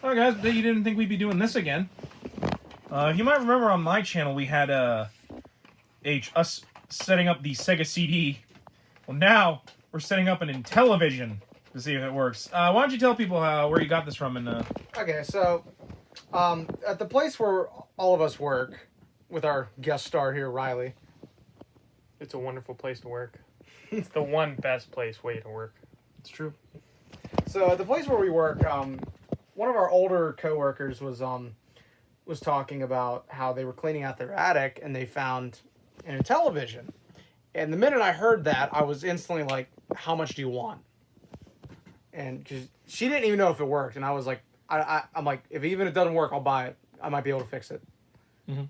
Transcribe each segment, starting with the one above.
Well, guys, bet you didn't think we'd be doing this again. You might remember on my channel we had us setting up the Sega CD. Well, now we're setting up an Intellivision to see if it works. Why don't you tell people where you got this from? And Okay, so at the place where all of us work, with our guest star here, Riley. It's a wonderful place to work. It's the one best way to work. It's true. So at the place where we work, one of our older coworkers was talking about how they were cleaning out their attic and they found an Intellivision. And the minute I heard that, I was instantly like, "How much do you want?" And because she didn't even know if it worked, and I was like, "I'm like, if even it doesn't work, I'll buy it. I might be able to fix it." Mm-hmm.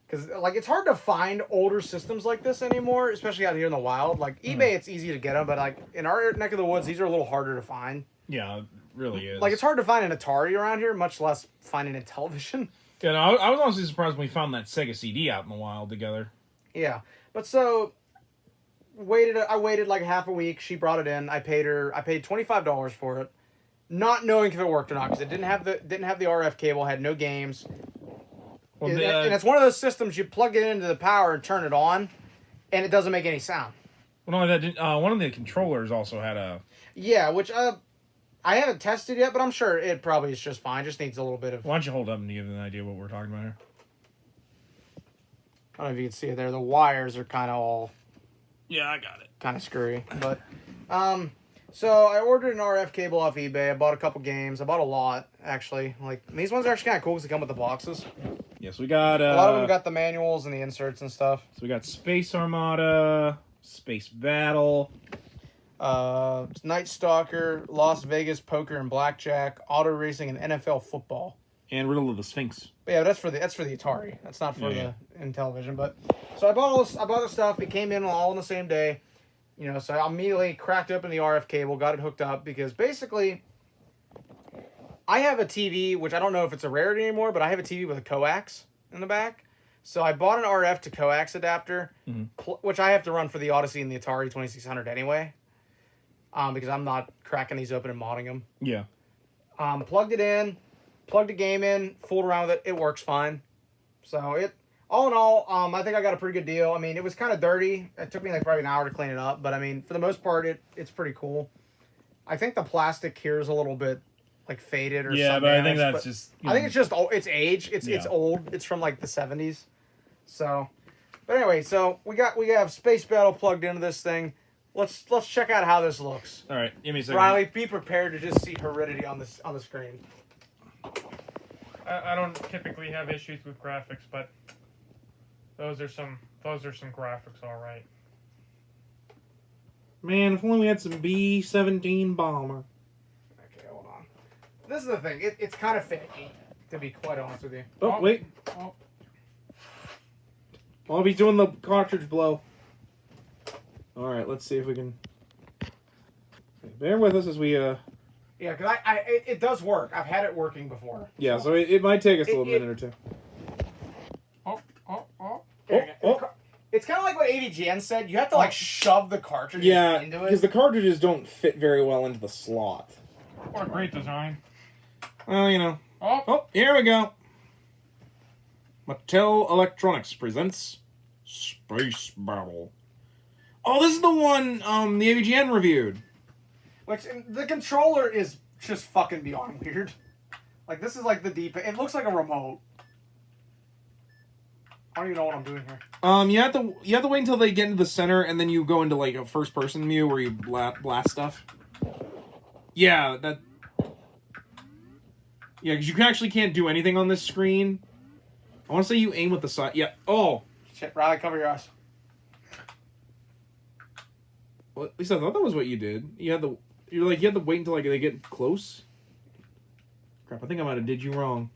Because, like, it's hard to find older systems like this anymore, especially out here in the wild. Like, eBay, it's easy to get them, but, like, in our neck of the woods, these are a little harder to find. Yeah, it really is. Like, it's hard to find an Atari around here, much less finding a television. Yeah, no, I was honestly surprised when we found that Sega CD out in the wild together. Yeah. But so, I waited, like, half a week. She brought it in. I paid $25 for it, not knowing if it worked or not, because it didn't have the RF cable, had no games. Well, and it's one of those systems you plug it into the power and turn it on, and it doesn't make any sound. Well, no, that one of the controllers also had a... Yeah, which I haven't tested yet, but I'm sure it probably is just fine. Just needs a little bit of... Why don't you hold up and give an idea what we're talking about here? I don't know if you can see it there. The wires are kind of all... Yeah, I got it. Kind of screwy. But, so I ordered an RF cable off eBay. I bought a couple games. I bought a lot, actually. Like, these ones are actually kind of cool because they come with the boxes. Yes, we got... a lot of them got the manuals and the inserts and stuff. So we got Space Armada, Space Battle... Night Stalker, Las Vegas Poker and Blackjack, Auto Racing, and NFL Football. And Riddle of the Sphinx. But yeah, that's for the Atari. That's not for the Intellivision. But so I bought the stuff. It came in all on the same day. You know, so I immediately cracked open the RF cable, got it hooked up, because basically I have a TV, which I don't know if it's a rarity anymore, but I have a TV with a coax in the back. So I bought an RF to coax adapter, which I have to run for the Odyssey and the Atari 2600 anyway. Because I'm not cracking these open and modding them. Yeah. Plugged it in, plugged a game in, fooled around with it. It works fine. So all in all, I think I got a pretty good deal. I mean, it was kind of dirty. It took me like probably an hour to clean it up. But I mean, for the most part, it's pretty cool. I think the plastic here is a little bit like faded or something. Yeah, but I think that's just... I think it's just it's age. It's old. It's from like the 70s. So, but anyway, so we have Space Battle plugged into this thing. Let's check out how this looks. All right, give me a second. Riley, be prepared to just see heredity on the screen. I don't typically have issues with graphics, but those are some graphics, all right. Man, if only we had some B-17 bomber. Okay, hold on. This is the thing. It's kind of finicky, to be quite honest with you. Oh, wait. Oh. I'll be doing the cartridge blow. All right, let's see if we can... Bear with us as we... Yeah, because it does work. I've had it working before. Yeah, so it might take us a little minute or two. It's kind of like what AVGN said. You have to, like, shove the cartridge into it. Because the cartridges don't fit very well into the slot. What a great design. Well, you know. Oh, here we go. Mattel Electronics presents Space Battle. Oh, this is the one the AVGN reviewed. Which, the controller is just fucking beyond weird. Like, this is like the deep... It looks like a remote. I don't even know what I'm doing here. You have to wait until they get into the center, and then you go into, like, a first-person view where you blast stuff. Yeah, that... Yeah, because you actually can't do anything on this screen. I want to say you aim with the side... Yeah, oh! Shit, Riley, cover your eyes. Well, at least I thought that was what you did. You had to wait until like they get close. Crap, I think I might have did you wrong.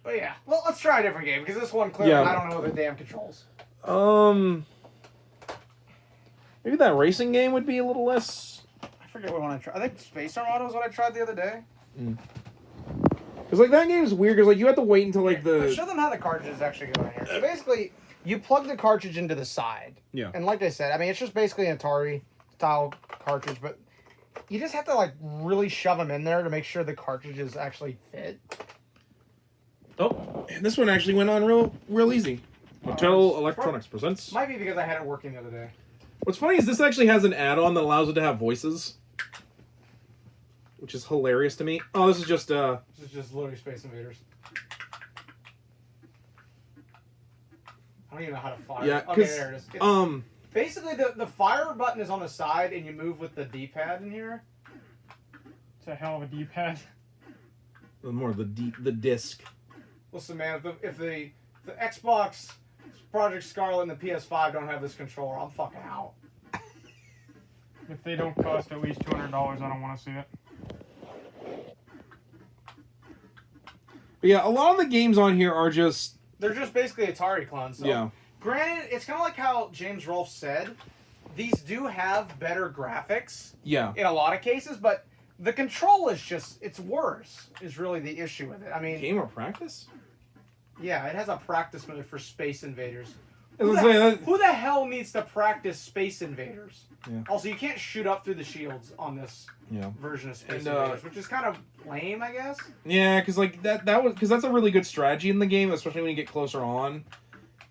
But yeah, well, let's try a different game because this one clearly I don't know the damn controls. Maybe that racing game would be a little less. I forget what one I tried. I think Space Armada was what I tried the other day. Because like that game is weird because like you have to wait until like the. Show them how the cartridges actually go in here. So basically, you plug the cartridge into the side. Yeah. And like I said, I mean it's just basically an Atari style cartridge, but you just have to like really shove them in there to make sure the cartridges actually fit. Oh, and this one actually went on real easy. Mattel Electronics presents. Might be because I had it working the other day. What's funny is this actually has an add-on that allows it to have voices, which is hilarious to me. Oh, this is just This is just literally Space Invaders. I don't even know how to fire. Yeah, okay, there it is. It's, basically the fire button is on the side, and you move with the D-pad in here. It's a hell of a D-pad. more the disc. Listen, man, if the Xbox, Project Scarlet, and the PS5 don't have this controller, I'm fucking out. If they don't cost at least $200, I don't want to see it. But yeah, a lot of the games on here are just... They're just basically Atari clones. So. Yeah. Granted, it's kind of like how James Rolfe said, these do have better graphics. Yeah. In a lot of cases, but the control is just, it's worse, is really the issue with it. I mean... Game or practice? Yeah, it has a practice mode for Space Invaders. Who Who the hell needs to practice Space Invaders? Yeah. Also, you can't shoot up through the shields on this version of Space Invaders, which is kind of lame, I guess. Yeah, because like that's a really good strategy in the game, especially when you get closer on,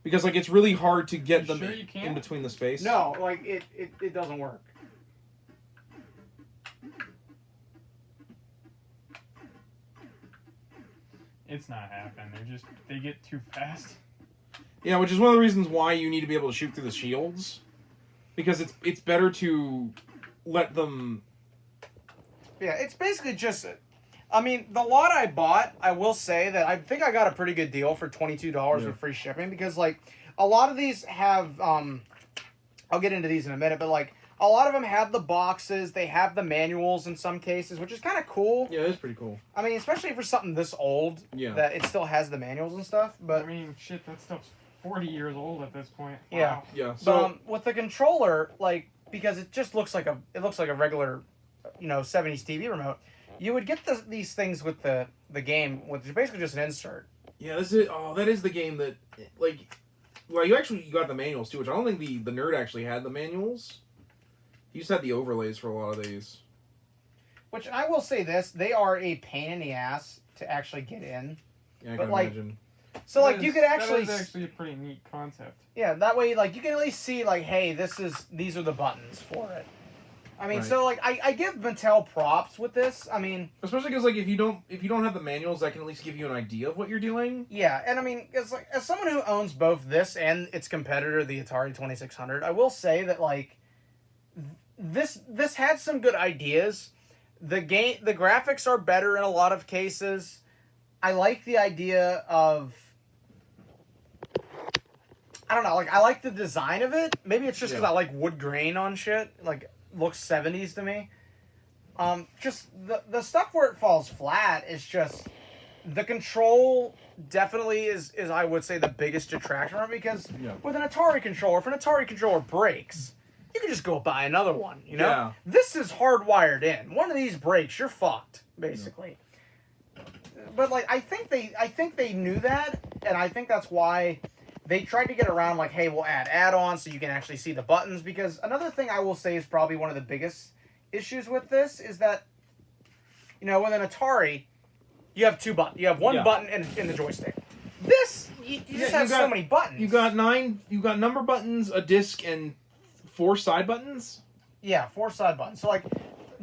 because like it's really hard to get them in between the space. No, like it doesn't work. It's not happening. They get too fast. Yeah, which is one of the reasons why you need to be able to shoot through the shields, because it's better to let them. Yeah, it's basically just. I mean, the lot I bought, I will say that I think I got a pretty good deal for $22 with free shipping, because like a lot of these have. I'll get into these in a minute, but like a lot of them have the boxes, they have the manuals in some cases, which is kind of cool. Yeah, it's pretty cool. I mean, especially for something this old, that it still has the manuals and stuff. But I mean, shit, that stuff's 40 years old at this point. Wow. Yeah, yeah. So but with the controller, like because it just looks like a regular, 70s TV remote. You would get these things with the game, which is basically just an insert. Yeah, that is the game that well, you got the manuals too, which I don't think the nerd actually had the manuals. He just had the overlays for a lot of these. Which I will say this, they are a pain in the ass to actually get in. Yeah, I can imagine. So like you could actually that is actually a pretty neat concept. Yeah, that way like you can at least see like, hey, these are the buttons for it. I mean, so like I give Mattel props with this. I mean, especially because like if you don't have the manuals, that can at least give you an idea of what you're doing. Yeah, and I mean, it's like as someone who owns both this and its competitor, the Atari 2600, I will say that like this had some good ideas. The graphics are better in a lot of cases. I like the idea of, I don't know, like I like the design of it. Maybe it's just because I like wood grain on shit. Like looks 70s to me. Just the stuff where it falls flat is just the control definitely is I would say the biggest detraction from it, because with an Atari controller, if an Atari controller breaks, you can just go buy another one, Yeah. This is hardwired in. One of these breaks, you're fucked, basically. Yeah. But like I think they knew that, and I think that's why they tried to get around like, hey, we'll add add-ons so you can actually see the buttons, because another thing I will say is probably one of the biggest issues with this is that, with an Atari, you have two buttons. You have one button in the joystick. This, you just have so many buttons. You got number buttons, a disc, and 4 side buttons? Yeah, 4 side buttons. So, like,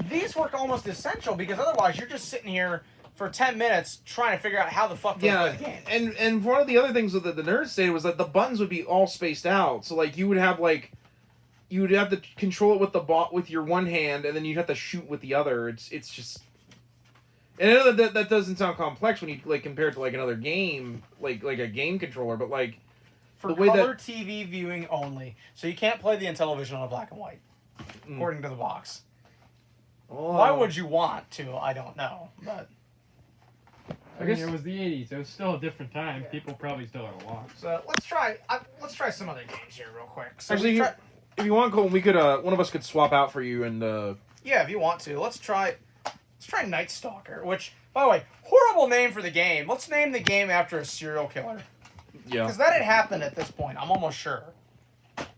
these work almost essential, because otherwise you're just sitting here for 10 minutes trying to figure out how the fuck to play the game. And one of the other things that the nerds stated was that the buttons would be all spaced out. So, like, you would have to control it with your one hand, and then you'd have to shoot with the other. It's just... And I know that doesn't sound complex when you, like, compare it to, like, another game, like a game controller, but, like... For color TV viewing only. So you can't play the Intellivision on a black and white, according to the box. Oh. Why would you want to? I don't know, but... I guess it was the 80s. It was still a different time. Yeah. People probably still had a lot. So let's try some other games here real quick. So actually, if you want, Colton, we could one of us could swap out for you and. Yeah, if you want to, let's try Night Stalker. Which, by the way, horrible name for the game. Let's name the game after a serial killer. Yeah. Because that had happened at this point. I'm almost sure.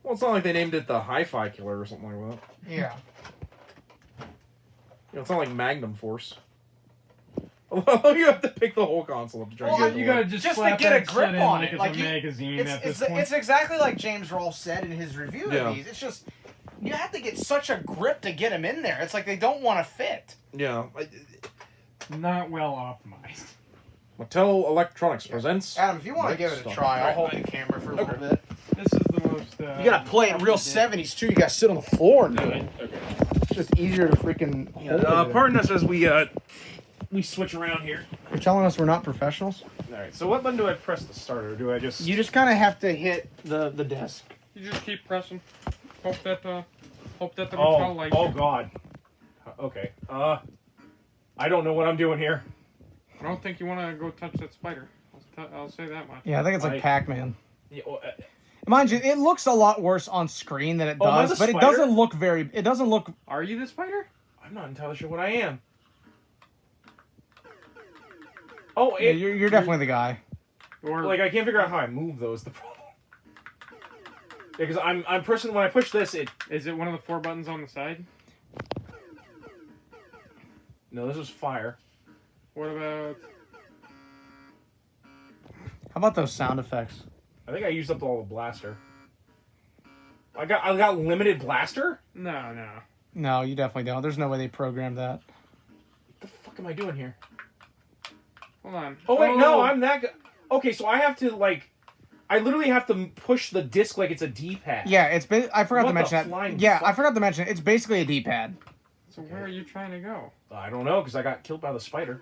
Well, it's not like they named it the Hi-Fi Killer or something like that. Yeah. know, it's not like Magnum Force. Although you have to pick the whole console up to try to get You gotta just to slap get a that grip shit in on like it. it's Like a magazine at this it's, point. it's exactly like James Roll said in his review Yeah. of these. It's just you have to get such a grip to get them in there. It's like they don't want to fit. Yeah. Not well optimized. Mattel Electronics presents. Adam, if you want to give it a Stuff. try, I'll Right. hold the camera for a little bit. This is the most. You gotta play it real 70s too. You gotta sit on the floor and do it. Okay. It's just easier to freaking hold it. Pardon us as we switch around here. You're telling us we're not professionals? All right. So what button do I press to start, or do I just? You just kind of have to hit the desk. You just keep pressing. Hope that the Mattel Oh. likes Oh it. God. Okay. I don't know what I'm doing here. I don't think you want to go touch that spider. I'll say that much. Yeah, I think it's like I- Pac-Man. Yeah, well, Mind you, it looks a lot worse on screen than it Oh, am I does, the but it spider? doesn't look very. It doesn't look. Are you the spider? I'm not entirely sure what I am. Oh, Yeah, you're definitely the guy. Or like I can't figure out how I move those. The problem. Yeah, because I'm pressing when I push this. is it one of the 4 buttons on the side? No, this is fire. What about? How about those sound effects? I think I used up all the blaster. I got limited blaster. No. No, you definitely don't. There's no way they programmed that. What the fuck am I doing here? Hold on. Oh wait, no, I'm that guy. Okay, so I have to I literally have to push the disc like it's a D-pad. Yeah, it's been. I forgot What to the mention that. flying Yeah, fuck? I forgot to mention it. It's basically a D-pad. So where are you trying to go? I don't know because I got killed by the spider.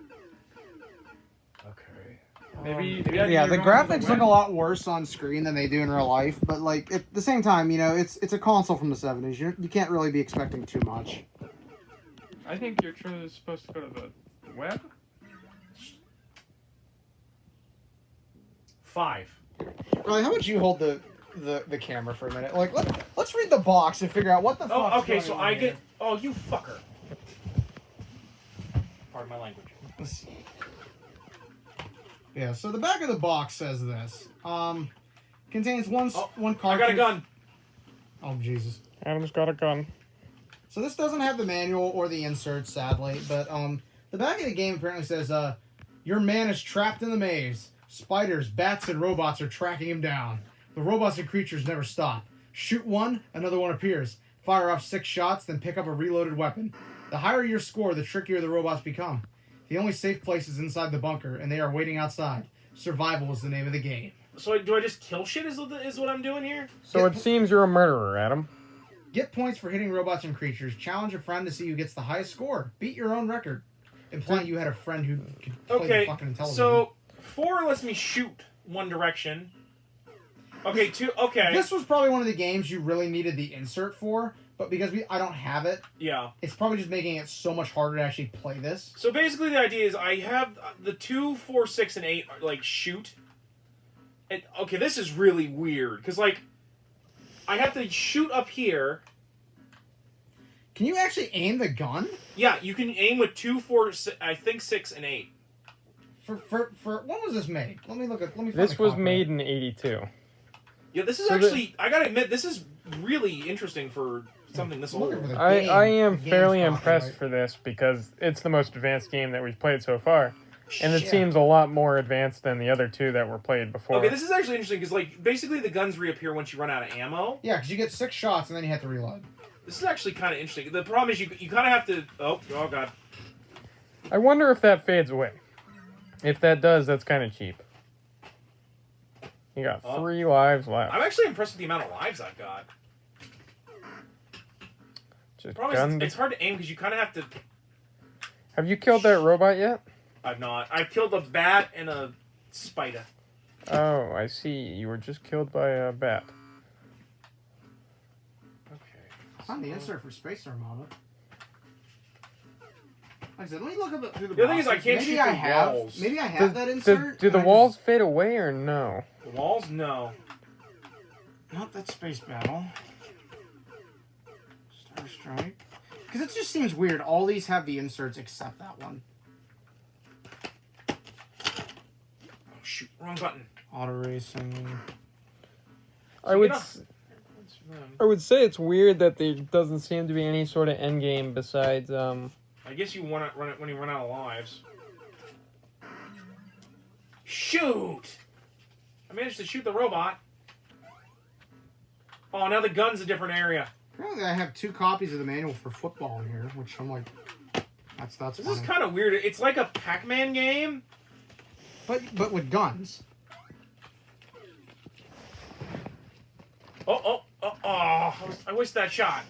Okay. Maybe I- Yeah, the you're going to graphics the look a web. lot worse on screen than they do in real life. But like at the same time, you know, it's a console from the '70s. You can't really be expecting too much. I think you're supposed to go to the web. 5. Riley, how about you hold the camera for a minute? Like let's read the box and figure out what the fuck. Oh, okay, so I get. Oh, you fucker. Pardon my language. Yeah, so the back of the box says this. Contains one I cartridge. got a gun. Oh Jesus. Adam's got a gun. So this doesn't have the manual or the insert, sadly, but the back of the game apparently says your man is trapped in the maze. Spiders, bats, and robots are tracking him down. The robots and creatures never stop. Shoot one, another one appears. Fire off 6 shots, then pick up a reloaded weapon. The higher your score, the trickier the robots become. The only safe place is inside the bunker, and they are waiting outside. Survival is the name of the game. So do I just kill shit? Is what I'm doing here? So it seems you're a murderer, Adam. Get points for hitting robots and creatures. Challenge a friend to see who gets the highest score. Beat your own record. Implying you had a friend who could play the fucking Intellivision. So 4 lets me shoot one direction. Okay, 2. Okay. This was probably one of the games you really needed the insert for, but because I don't have it, Yeah. it's probably just making it so much harder to actually play this. So basically, the idea is I have the 2, 4, 6, and 8 are, shoot. And okay, this is really weird because I have to shoot up here. Can you actually aim the gun? Yeah, you can aim with 2, 4, I think 6 and 8. For when was this made? Let me find This the was copy. made in '82. Yeah, this is So actually. I gotta admit, this is really interesting for something this I'm looking old. for the I game. am The game's fairly copyright. impressed for this because it's the most advanced game that we've played so far. And it Shit. seems a lot more advanced than the other 2 that were played before. Okay, this is actually interesting because basically the guns reappear once you run out of ammo. Yeah, because you get 6 shots and then you have to reload. This is actually kind of interesting. The problem is you kind of have to. Oh god. I wonder if that fades away. If that does, that's kind of cheap. You got 3 lives left. I'm actually impressed with the amount of lives I've got. Just Problem gun is, it's hard to aim because you kind of have to. Have you killed that robot yet? I've not. I've killed a bat and a spider. Oh, I see. You were just killed by a bat. Okay. Find the insert for Space Thermometer. Like I said, let me look up through the The thing is, I boxes. can't maybe shoot I through have. walls. Maybe I have that insert. Do and the I walls fade away or no? The walls, no. Not that Space Battle. Star Strike. Because it just seems weird. All these have the inserts except that one. Oh shoot! Wrong button. Auto racing. I would say it's weird that there doesn't seem to be any sort of end game besides I guess you want to run it when you run out of lives. Shoot! I managed to shoot the robot. Oh, now the gun's a different area. Apparently, I have 2 copies of the manual for football in here, which I'm like, that's This funny. is kind of weird. It's like a Pac-Man game. But with guns. I wish that shot.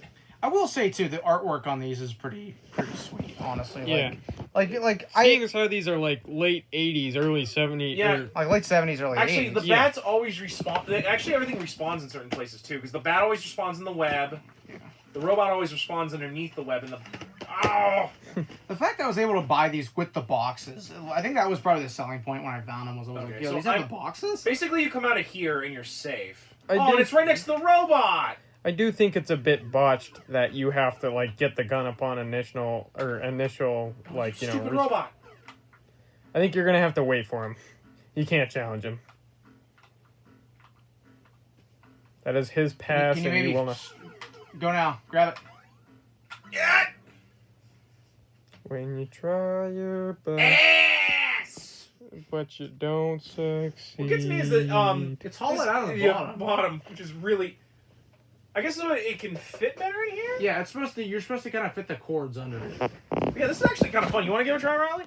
I will say too, the artwork on these is pretty sweet, honestly. Yeah. Like Seeing as how these are like late 80s, early 70s. Yeah. like late 70s, early 80s. Actually, the bats always respawn. Actually, everything respawns in certain places too, because the bat always respawns in the web. Yeah. The robot always respawns underneath the web, and oh. The fact that I was able to buy these with the boxes, I think that was probably the selling point when I found them. Was I was like, yo, so these have the boxes? Basically, you come out of here and you're safe. I And do- it's right next to the robot. I do think it's a bit botched that you have to like get the gun upon initial like you know. Stupid robot. I think you're gonna have to wait for him. You can't challenge him. That is his pass, Can you and maybe you will not. go now? Grab it. Yeah. When you try your best, Ass. but you don't succeed. What gets me is that It's hollowed out on the bottom. bottom, which is really. I guess it can fit better in here. Yeah, it's supposed to. You're supposed to kind of fit the cords under it. Yeah, this is actually kind of fun. You want to give it a try, Riley?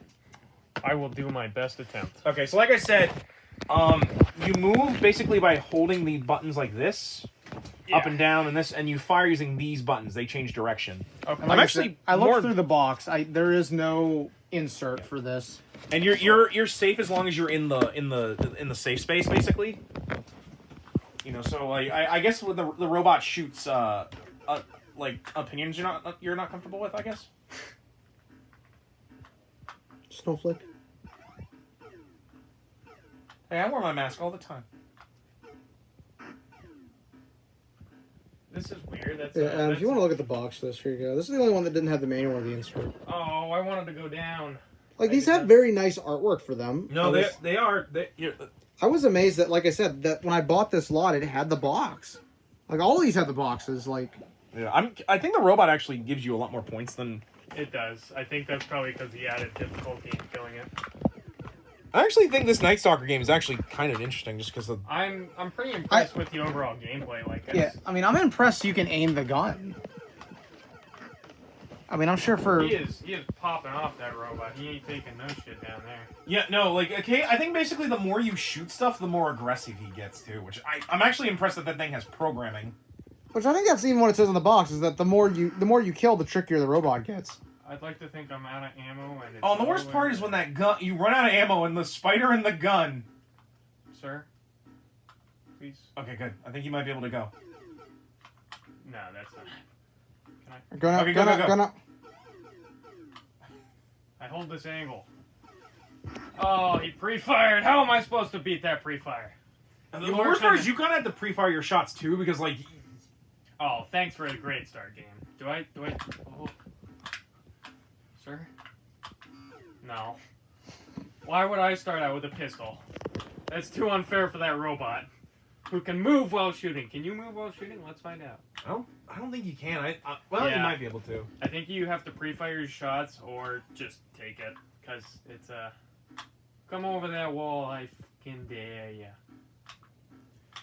I will do my best attempt. Okay, so like I said, you move basically by holding the buttons like this, up and down, and this, and you fire using these buttons. They change direction. Okay. And I'm like I actually said, I looked more- through the box. There is no insert for this. And you're safe as long as you're in the safe space, basically. You know, so like I guess with the robot shoots like opinions you're not comfortable with, I guess. Snowflake. Hey, I wear my mask all the time. This is weird. That's Yeah, and if you want to look at the box list, here you go. This is the only one that didn't have the manual or the insert. Oh, I wanted to go down. Like, these have very nice artwork for them. No, they are. I was amazed that, like I said, that when I bought this lot, it had the box. Like, all these have the boxes. Like, Yeah, I think the robot actually gives you a lot more points than. It does. I think that's probably because he added difficulty in killing it. I actually think this Night Stalker game is actually kind of interesting, just because of. I'm pretty impressed with the overall gameplay. Like, yeah, I mean, I'm impressed you can aim the gun. I mean, I'm sure for... he is popping off that robot. He ain't taking no shit down there. Yeah, no, like, okay, I think basically the more you shoot stuff, the more aggressive he gets, too, which I'm actually impressed that thing has programming. Which I think that's even what it says on the box, is that the more you kill, the trickier the robot gets. I'd like to think I'm out of ammo. And it's Oh, and the worst part is when that gun, you run out of ammo and the spider in the gun. Sir? Please? Okay, good. I think you might be able to go. No, that's not... Can I... Go now, Okay, go go, now, go. go now. I hold this angle. Oh, he pre-fired. How am I supposed to beat that pre-fire? And You the are worst part kinda- is you kind of have to pre-fire your shots, too, because, like... Oh, thanks for a great start, game. Do I... Oh. Sir? No. Why would I start out with a pistol? That's too unfair for that robot. Who can move while shooting. Can you move while shooting? Let's find out. I don't think you can. You Yeah. might be able to. I think you have to pre-fire your shots or just take it. Because it's come over that wall, I fucking dare ya.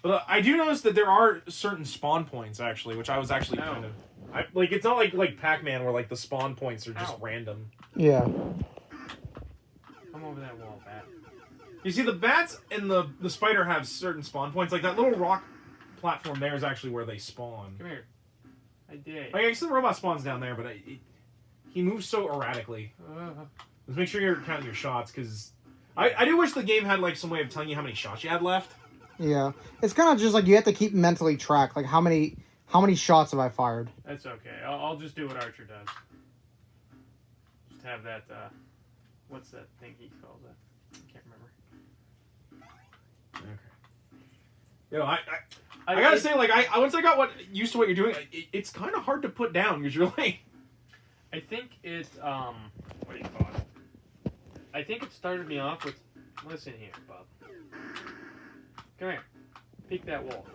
But I do notice that there are certain spawn points, actually, which I was actually Ow. kind of... like, it's not like Pac-Man where, like, the spawn points are just Ow. random. Yeah. Come over that wall, bat. You see, the bats and the spider have certain spawn points. Like, that little rock platform there is actually where they spawn. Come here. I dare. Like, I guess the robot spawns down there, but he moves so erratically. Let's make sure you're counting your shots, because... I do wish the game had, like, some way of telling you how many shots you had left. Yeah. It's kind of just like you have to keep mentally track. Like, how many shots have I fired? That's okay. I'll just do what Archer does. Just have that, what's that thing he calls it? I can't remember. Okay. You know, I gotta say, like, once I got used to what you're doing, it's kind of hard to put down, because you're like... I think it, what do you call it? I think it started me off with, listen here, Bob. Come here. Peek that wall.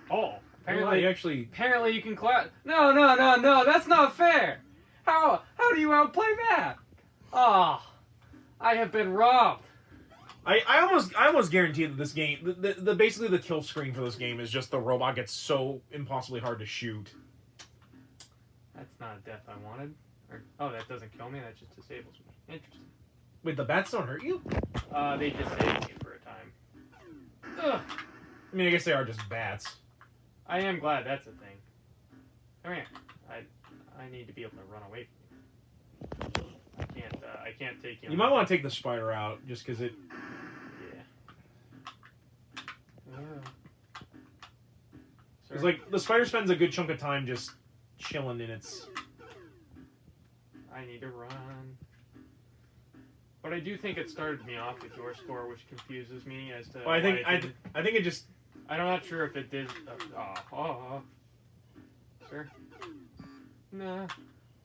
Oh, Apparently, you actually. Apparently, you can clap. No, that's not fair. How do you outplay that? Oh, I have been robbed. I almost guarantee that this game, the basically the kill screen for this game is just the robot gets so impossibly hard to shoot. That's not a death I wanted. Oh, that doesn't kill me. That just disables me. Interesting. Wait, the bats don't hurt you? They disable me for a time. Ugh. I mean, I guess they are just bats. I am glad that's a thing. Come here. I need to be able to run away from you. I can't take you. You might want to take the spider out, just because it... Yeah. It's like, the spider spends a good chunk of time just chilling in its... I need to run. But I do think it started me off with your score, which confuses me as to. Well, I think it just. I'm not sure if it did. Sir. Nah.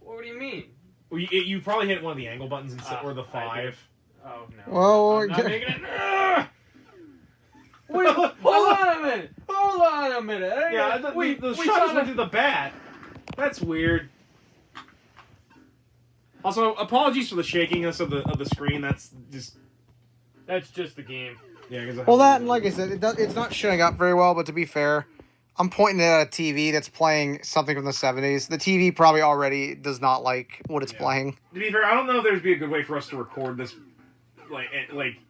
What do you mean? Well, you probably hit one of the angle buttons instead, or the I 5. Oh no. Well, I'm not making it. Wait, hold on a minute. Hold on a minute. Yeah, the shot just went through the bat. That's weird. Also, apologies for the shakiness of the screen. That's just the game. Yeah, because well, that and like I said, it's not showing up very well. But to be fair, I'm pointing it at a TV that's playing something from the 70s. The TV probably already does not like what it's playing. To be fair, I don't know if there'd be a good way for us to record this, like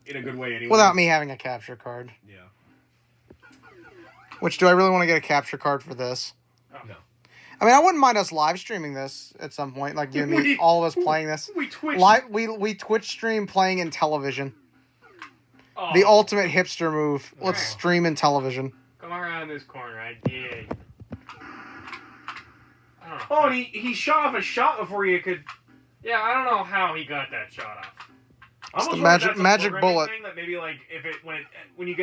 in a good way anyway. Without me having a capture card. Yeah. Which, do I really want to get a capture card for this? Oh. No. I mean, I wouldn't mind us live streaming this at some point, like you and me, all of us playing this. We Twitch. We Twitch stream playing Intellivision. Oh. The ultimate hipster move. Let's Wow. stream Intellivision. Come around this corner. I did. Oh, and he shot off a shot before you could. Yeah, I don't know how he got that shot off. It's the I'm almost wondering if that's a magic programming bullet. thing that maybe like if it when you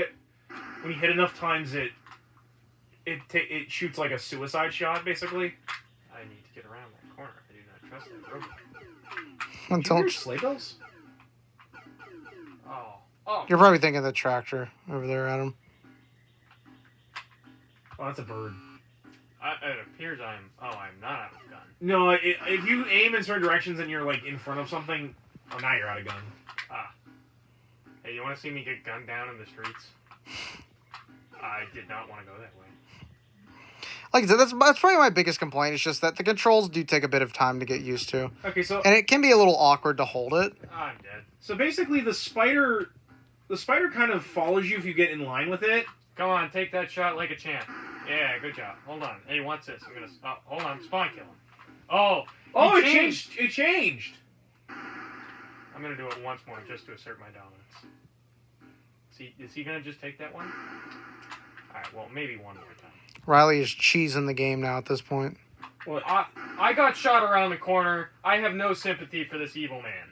hit enough times it shoots like a suicide shot basically. I need to get around that corner. I do not trust that robot. Did you hear sleigh bells? Oh. You're probably thinking of the tractor over there, Adam. Oh, that's a bird. It appears I'm not out of gun. No, if you aim in certain directions and you're like in front of something, oh, now you're out of gun. Hey, you want to see me get gunned down in the streets? I did not want to go that way. Like I said, that's probably my biggest complaint. It's just that the controls do take a bit of time to get used to. Okay, so And it can be a little awkward to hold it. I'm dead. so basically the spider kind of follows you if you get in line with it. Come on, take that shot like a champ. Yeah, good job. hold on. Hey, what's this? I'm gonna. Hold on. Spawn kill him. Oh. Oh, he it changed. It changed. I'm gonna do it once more just to assert my dominance. Is he gonna just take that one? All right. Well, maybe one more time. Riley is cheesing the game now at this point. What? I got shot around the corner. I have no sympathy for this evil man.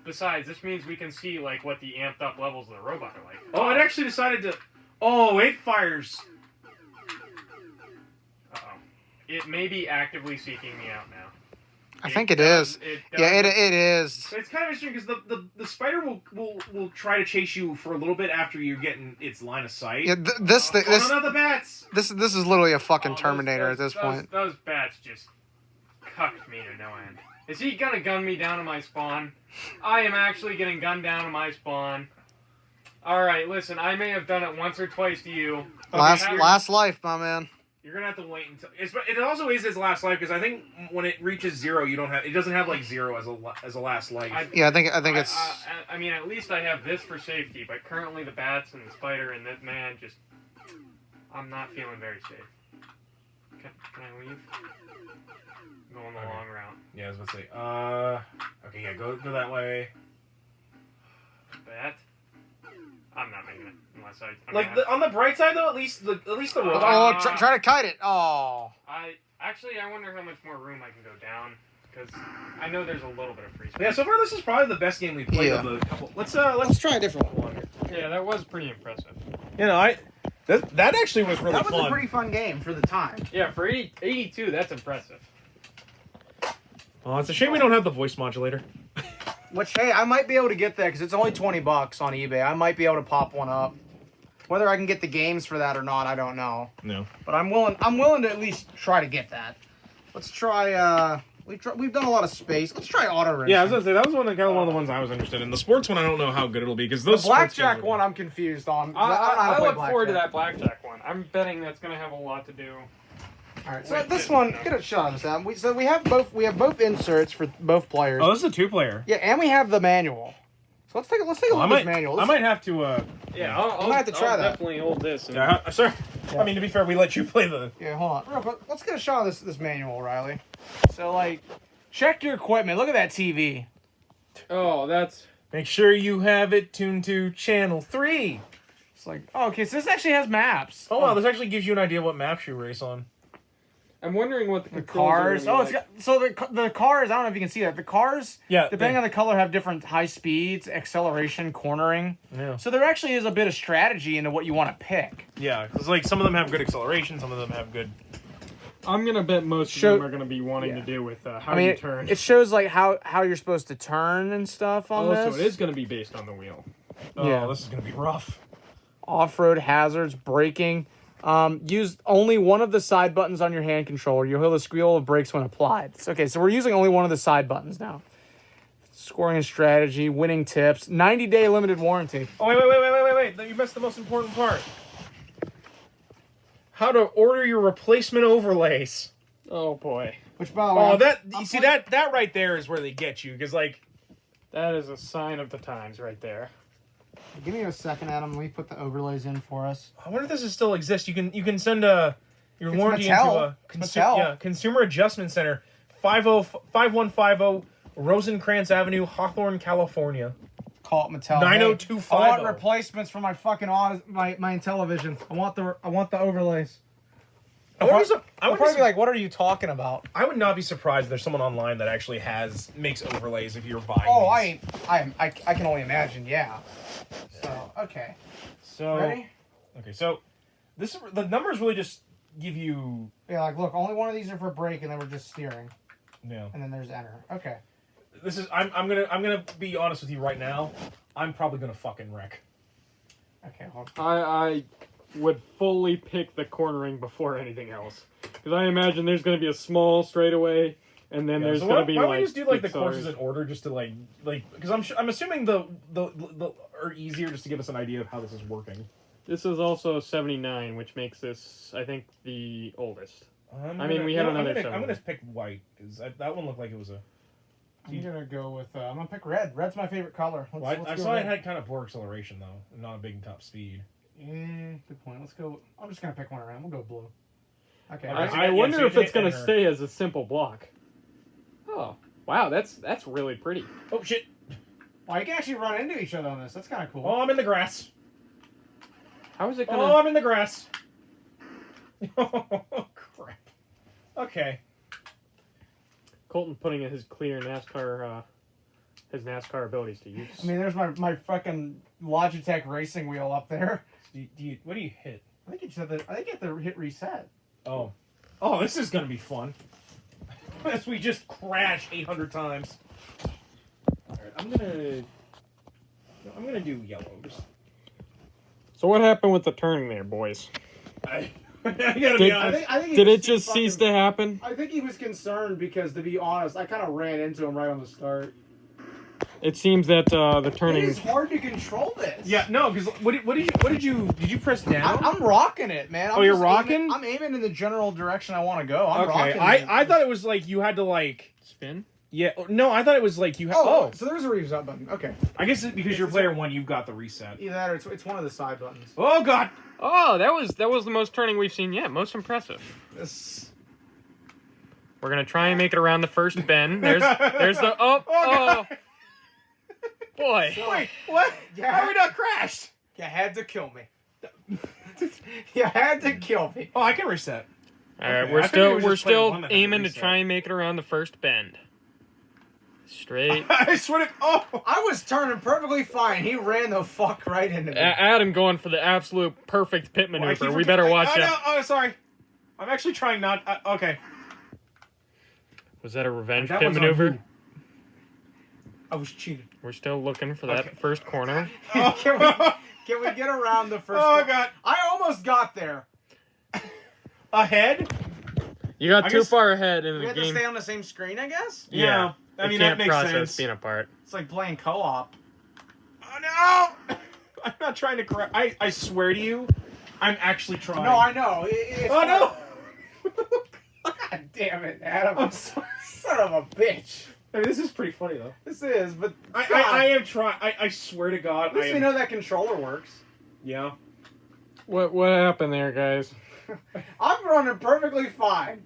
Besides, this means we can see like what the amped up levels of the robot are like. Oh, it actually decided to. Oh, it fires. Uh-oh. It may be actively seeking me out now. I think it is. Yeah, it is. But it's kind of interesting because the spider will try to chase you for a little bit after you get in its line of sight. Yeah, this no, the bats. This is literally a fucking Terminator at this point. Those bats just cucked me to no end. Is he gonna gun me down to my spawn? I am actually getting gunned down to my spawn. Alright, listen, I may have done it once or twice to you. Last life, my man. You're gonna have to wait until it also is his last life because I think when it reaches 0, it doesn't have like 0 as a last life. I think it's. I mean, at least I have this for safety, but currently the bats and the spider and that man just, I'm not feeling very safe. Can I leave? I'm going the long route. Yeah, I was about to say. Okay, yeah, go that way. Bat. I'm not making it unless on the bright side though, at least the Oh, robot. try to kite it. Oh. I wonder how much more room I can go down because I know there's a little bit of free space. Yeah, so far this is probably the best game we've played of the couple. Let's try a different one. Yeah, that was pretty impressive. You know, that actually was really fun. That was a pretty fun game for the time. Yeah, for 82, that's impressive. Oh, it's a shame we don't have the voice modulator. Which, hey, I might be able to get that because it's only $20 on eBay. I might be able to pop one up. Whether I can get the games for that or not, I don't know. No. But I'm willing to at least try to get that. Let's try. We've done a lot of space. Let's try auto racing. Yeah, I was gonna say that was one of the ones I was interested in. The sports one, I don't know how good it'll be because those the blackjack one, I'm confused on. I look forward to that blackjack one. I'm betting that's gonna have a lot to do. All right, so this one, get a shot of this out. We have both inserts for both players. Oh, this is a 2-player. Yeah, and we have the manual. So let's take a look at this manual. I might have to. Yeah, I'll have to try that. Definitely hold this. Yeah, sorry. Yeah. I mean, to be fair, we let you play the. Yeah, hold on. Real quick, let's get a shot of this manual, Riley. So, like, check your equipment. Look at that TV. Oh, that's... Make sure you have it tuned to channel 3. It's like, oh, okay, so this actually has maps. Oh, wow, this actually gives you an idea what maps you race on. I'm wondering what the cars. Oh, it's got, so the cars. I don't know if you can see that. The cars, depending on the color, have different high speeds, acceleration, cornering. Yeah. So there actually is a bit of strategy into what you want to pick. Yeah, because like some of them have good acceleration, some of them have good. I'm gonna bet most of them are gonna be wanting to do with how you turn. It shows like how you're supposed to turn and stuff on this. So it is gonna be based on the wheel. Oh, yeah, this is gonna be rough. Off-road hazards, braking. Use only one of the side buttons on your hand controller. You'll hear the squeal of brakes when applied. Okay, so we're using only one of the side buttons now. Scoring and strategy, winning tips, 90-day limited warranty. Oh, wait. You missed the most important part. How to order your replacement overlays. Oh, boy. Which, by the way... Oh, you see, that right there is where they get you, because, like... That is a sign of the times right there. Give me a second, Adam. Let me put the overlays in for us. I wonder if this still exists. You can send your warranty Mattel. into a Consumer Adjustment Center, 5150 Rosencrantz Avenue, Hawthorne, California. Call it Mattel. 90250. I want replacements for my fucking my Intellivision. I want the overlays. I'll probably be like, what are you talking about? I would not be surprised if there's someone online that actually makes overlays if you're buying these. I I can only imagine, yeah. So, okay. So, ready? Okay, so the numbers really just give you... Yeah, like, look, only one of these are for brake, and then we're just steering. Yeah. And then there's enter. Okay. I'm gonna be honest with you right now. I'm probably gonna fucking wreck. Okay, hold on. I would fully pick the cornering before anything else, because I imagine there's going to be a small straightaway, and then there's going to be why like. Why don't we just do like the courses in order, just to like because I'm assuming the are easier just to give us an idea of how this is working. This is also 79, which makes this, I think, the oldest. I'm gonna pick white because that one looked like it was a. I'm gonna go with. I'm gonna pick red. Red's my favorite color. I saw it had kind of poor acceleration though, and not a big top speed. Yeah, good point. Let's go. I'm just gonna pick one around. We'll go blue. Okay. I wonder if it's gonna stay as a simple block. Oh, wow, that's really pretty. Oh shit! Well, you can actually run into each other on this. That's kind of cool. Oh, I'm in the grass. How is it gonna? Oh, I'm in the grass. Oh crap. Okay. Colton putting his clear NASCAR, his NASCAR abilities to use. I mean, there's my fucking Logitech racing wheel up there. What do you hit? I think you have to hit reset. Oh, this is gonna be fun. As we just crash 800 times. All right, I'm gonna do yellow. So what happened with the turning there, boys? I gotta be honest. Did it just cease to happen? I think he was concerned because, to be honest, I kind of ran into him right on the start. It seems that the turning. It is hard to control this. Yeah, no, because did you press down? I'm rocking it, man. You're rocking? I'm aiming in the general direction I want to go. I'm okay, rocking. I thought it was like you had to like spin. Yeah, no, I thought it was like you had. Oh, so there's a reset button. Okay. I guess because you're player 1, you've got the reset. Either that or it's one of the side buttons. Oh god. Oh, that was the most turning we've seen yet. Most impressive. We're gonna try and make it around the first bend. There's the oh. Boy. Wait, what? How we not crashed? You had to kill me. You had to kill me. Oh, I can reset. All right, okay. we're still aiming to try and make it around the first bend. Straight. I swear to... Oh! I was turning perfectly fine. He ran the fuck right into me. Adam going for the absolute perfect pit maneuver. We better watch it. Oh, sorry. I'm actually trying not... okay. Was that a revenge pit maneuver? I was cheating. We're still looking for that Okay. first corner. Can we get around the first? Oh god. I almost got there. Ahead? You got I too guess far ahead in We the had to game. stay on the same screen, I guess. Yeah. I It mean, can't that makes process sense. being apart. It's like playing co-op. Oh no! I'm not trying to correct. I swear to you, I'm actually trying. No, I know. It's Oh no! God damn it, Adam. I'm sorry. Son of a bitch. I mean, this is pretty funny though. This is, but I am trying. I swear to God. At least we know that controller works. Yeah. What happened there, guys? I'm running perfectly fine.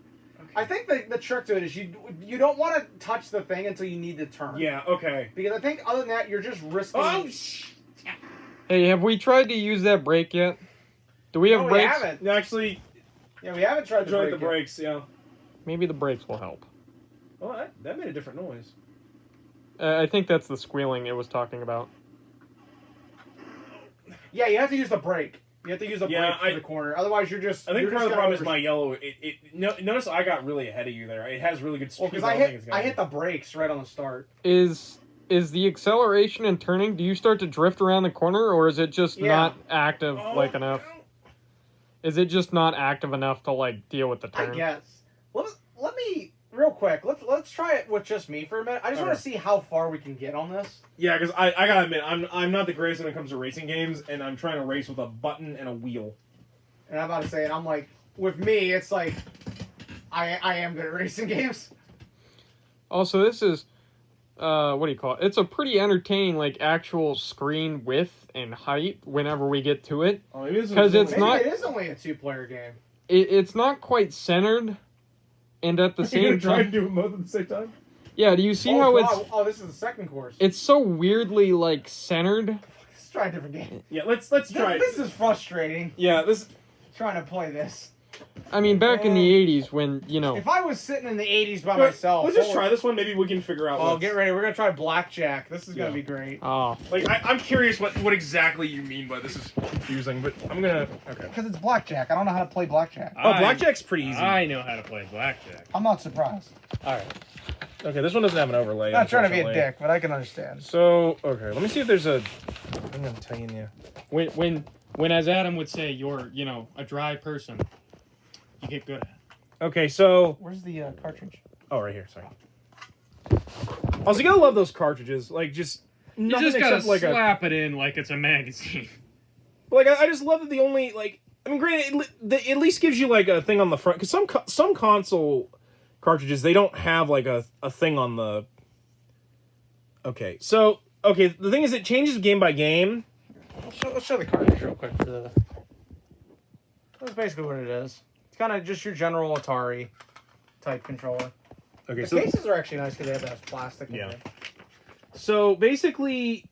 I think the trick to it is you don't want to touch the thing until you need to turn. Yeah. Okay. Because I think other than that, you're just risking. Oh. Hey, have we tried to use that brake yet? Do we have No, we brakes? haven't. Actually, Yeah, we haven't tried to tried break the it. brakes. Yeah. Maybe the brakes will help. Oh, that made a different noise. I think that's the squealing it was talking about. Yeah, you have to use the brake. You have to use the Yeah, brake for the corner. Otherwise, you're just. I think you're part of the just problem is gonna my yellow. Notice I got really ahead of you there. It has really good speed. Well, because I hit the brakes right on the start. Is the acceleration and turning? Do you start to drift around the corner, or is it just Yeah. not active enough? Is it just not active enough to like deal with the I turn? guess. Let me real quick. Let's try it with just me for a minute. I just want Okay. to see how far we can get on this. Yeah, because I gotta admit, I'm not the greatest when it comes to racing games, and I'm trying to race with a button and a wheel. And I'm about to say it. I'm like, with me, it's like, I am good at racing games. Also, this is, what do you call it? It's a pretty entertaining, like, actual screen width and height whenever we get to it. Oh, maybe this is 'Cause it's Maybe not- it is only a 2-player game. It's not quite centered, and at the You're same gonna try time... and do them both at the same time. Yeah, do you see oh, how God. Oh, this is the second course. it's so weirdly, like, centered? Let's try a different game. Yeah, let's try. This is frustrating. Yeah, this. Trying to play this. I mean, back in the 80s when, you know... If I was sitting in the 80s by myself. Let's just try this one. Maybe we can figure out. Oh, what's- get ready. We're gonna try blackjack. This is gonna Yeah. be great. Oh, Like, I'm curious what exactly you mean by this is confusing, but I'm gonna. Okay. Because it's blackjack. I don't know how to play blackjack. Oh, blackjack's pretty easy. I know how to play blackjack. I'm not surprised. All right. Okay, this one doesn't have an overlay. I'm not trying to be a unfortunately. dick, but I can understand. So, okay, let me see if there's a. I'm gonna tell you. When as Adam would say, you're, you know, a dry person, you get good at it. Okay, so. Where's the cartridge? Oh, right here. Sorry. Also, you gotta love those cartridges. Like, just. You nothing just gotta except, like slap it in like it's a magazine. Like, I just love that the only like. I mean, granted, it at least gives you like a thing on the front because some console cartridges they don't have like a thing on the. Okay, so the thing is, it changes game by game. Let's show the cartridge real quick. That's basically what it is. It's kind of just your general Atari type controller. Okay, The so cases are actually nice because they have that plastic in Yeah. there. so basically,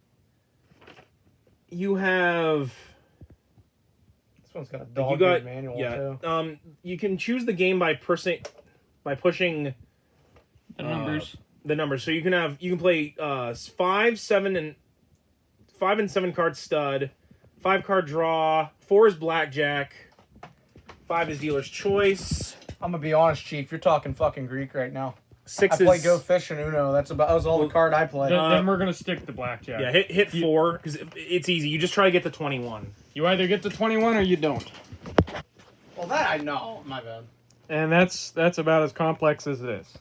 you have. This one's got a You dog got manual yeah. too. You can choose the game by pushing The numbers. the numbers. So you can play 5, 7, and 7 card stud, 5 card draw, 4 is blackjack, 5 is dealer's choice, I'm gonna be honest, Chief. You're talking fucking Greek right now. 6 I play is Go Fish and Uno. That was all the card I played. Then we're gonna stick to blackjack. yeah. Hit 4 because it's easy. You just try to get to 21. You either get to 21 or you don't. Well, that I know. My bad. And that's about as complex as it is.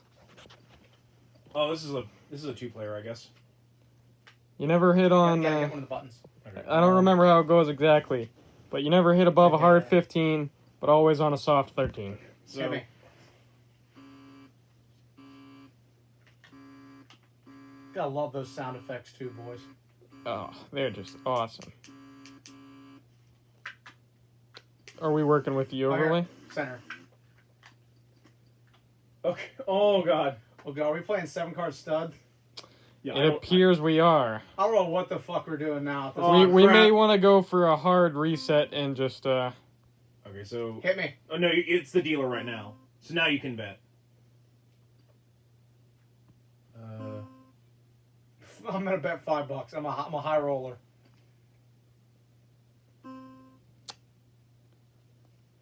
Oh, this is a 2-player, I guess. You never hit on. Gotta get one of the buttons. I don't remember how it goes exactly, but you never hit above a hard 15, but always on a soft 13. So Hit me. Gotta love those sound effects too, boys. Oh, they're just awesome. Are we working with the overlay? Center. okay. Oh god. Okay, are we playing 7 card stud? Yeah. It appears we are. I don't know what the fuck we're doing now. At this Oh, point. We crap. may want to go for a hard reset and just Okay, so Hit me. oh no, it's the dealer right now. So now you can bet. I'm gonna bet $5. I'm a high roller.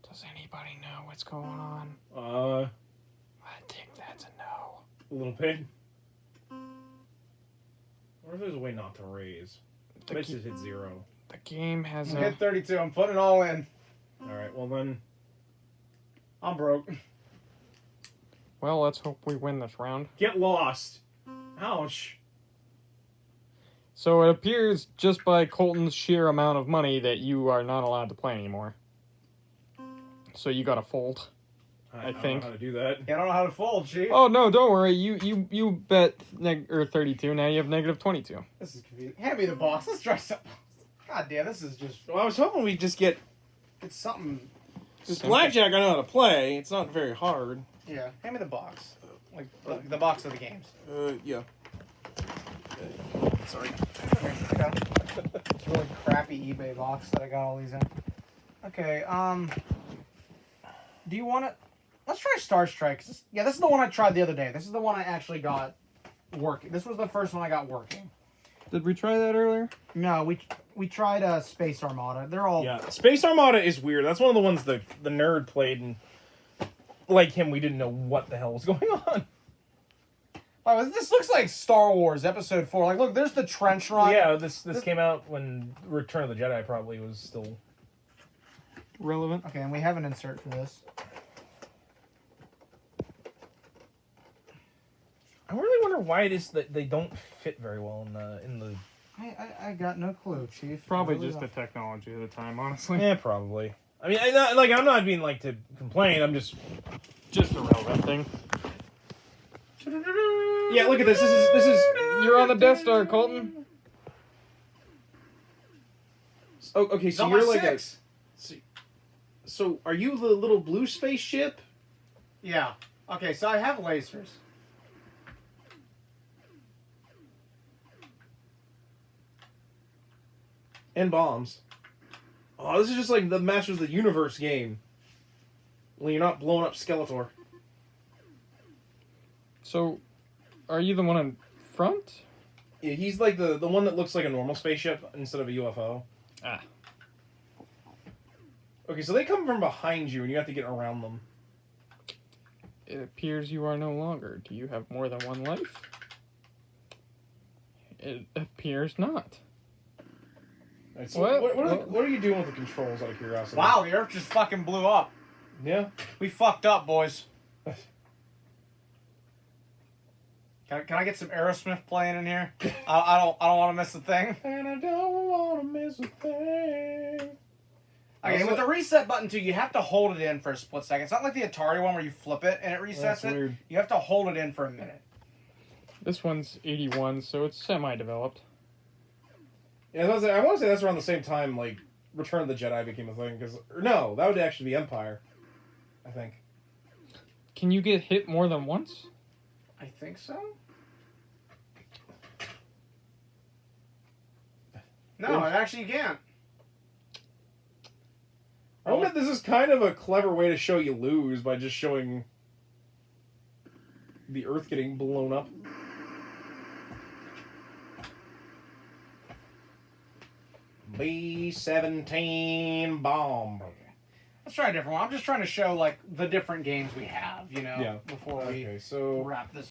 Does anybody know what's going on? I I think that's a no. a little bit. What if there's a way not to raise? I bet just hit 0. The game has I'm hit 32. I'm putting it all in. Alright, well then... I'm broke. Well, let's hope we win this round. Get lost. Ouch. So it appears just by Colton's sheer amount of money that you are not allowed to play anymore. So you gotta fold. I don't think. know how to do that. Yeah, I don't know how to fold, Chief. Oh no, don't worry. You bet 32. Now you have negative 22. This is confusing. Hand me the box. Let's try something. God damn, this is just... Well, I was hoping we'd just get... It's something... This blackjack I know how to play. It's not very hard. Yeah, hand me the box. Like, the box of the games. Yeah. Sorry. Okay. It's a really crappy eBay box that I got all these in. Okay, do you want to... Let's try Star Strike. Yeah, this is the one I tried the other day. This is the one I actually got working. This was the first one I got working. Did we try that earlier? No, we tried Space Armada. They're all... Yeah, Space Armada is weird. That's one of the ones the nerd played, and like him, we didn't know what the hell was going on. Oh, this looks like Star Wars Episode 4. Like, look, there's the trench run. Yeah, this came out when Return of the Jedi probably was still Relevant. Okay, and we have an insert for this. I really wonder why it is that they don't fit very well in the. I got no clue, Chief. Probably Really just don't. the technology of the time, honestly. Yeah, probably. I mean, I'm not being like to complain. I'm just Just a relevant thing. Yeah, look at this. This is. You're on the Death Star, Colton. Oh, okay. So Number you're like 6. So are you the little blue spaceship? Yeah. Okay, so I have lasers. And bombs. Oh, this is just like the Masters of the Universe game. Well, you're not blowing up Skeletor. So, are you the one in front? Yeah, he's like the one that looks like a normal spaceship instead of a UFO. Ah. Okay, so they come from behind you and you have to get around them. It appears you are no longer. Do you have more than one life? It appears not. Right, so What? what are you doing with the controls out of curiosity? Wow, the Earth just fucking blew up. Yeah? We fucked up, boys. Can I get some Aerosmith playing in here? I don't want to miss a thing. And I don't want to miss a thing. Okay, with the reset button too, you have to hold it in for a split second. It's not like the Atari one where you flip it and it resets That's it. weird. You have to hold it in for a minute. This one's 81, so it's semi-developed. Yeah, I want to say that's around the same time, like, Return of the Jedi became a thing. No, that would actually be Empire, I think. Can you get hit more than once? I think so. No, actually you can't. I bet this is kind of a clever way to show you lose by just showing the Earth getting blown up. B-17 bomb. Let's try a different one. I'm just trying to show like the different games we have, you know, Yeah. before we Okay, so wrap this